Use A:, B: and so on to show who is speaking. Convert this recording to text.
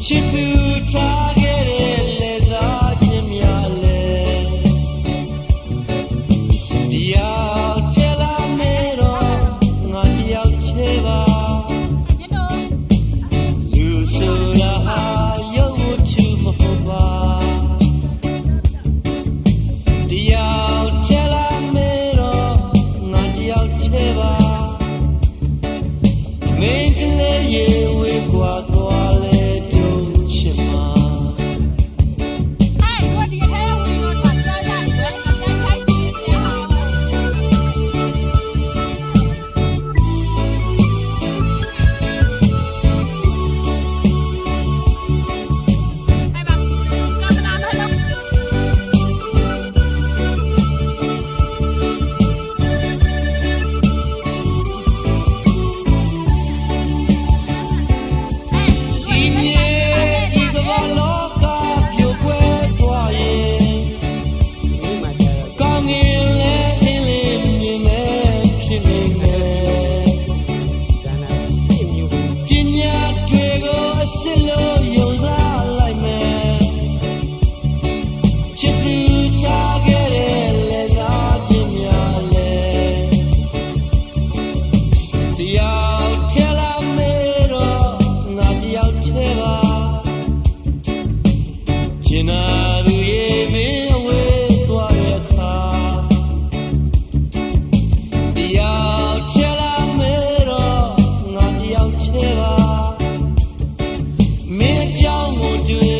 A: ချစ်သူထားခဲ့တဲ့လက်စားခြင်းများလဲတရားထဲလာမေတော့ငါတယောက်ချေပါလူဆိုတာဟာရုပ်ဝတ္ထုမဟုတ်ပါတရားထဲလာမေတော့ငါတယောက်ချေပါမင်းကလေးရေဝေကွာသွားလဲချစ်သူထားခဲ့တဲ့လက်စားခြင်းများလဲတရားထဲလာမေတော့ငါတယောက်ချေပါကျင်နာသူရေမင်းအဝေးသွားတဲ့အခါတရားထဲလာမေတော့ငါတယောက်ချေပါမင်းအကြောင်းကိုတွေ့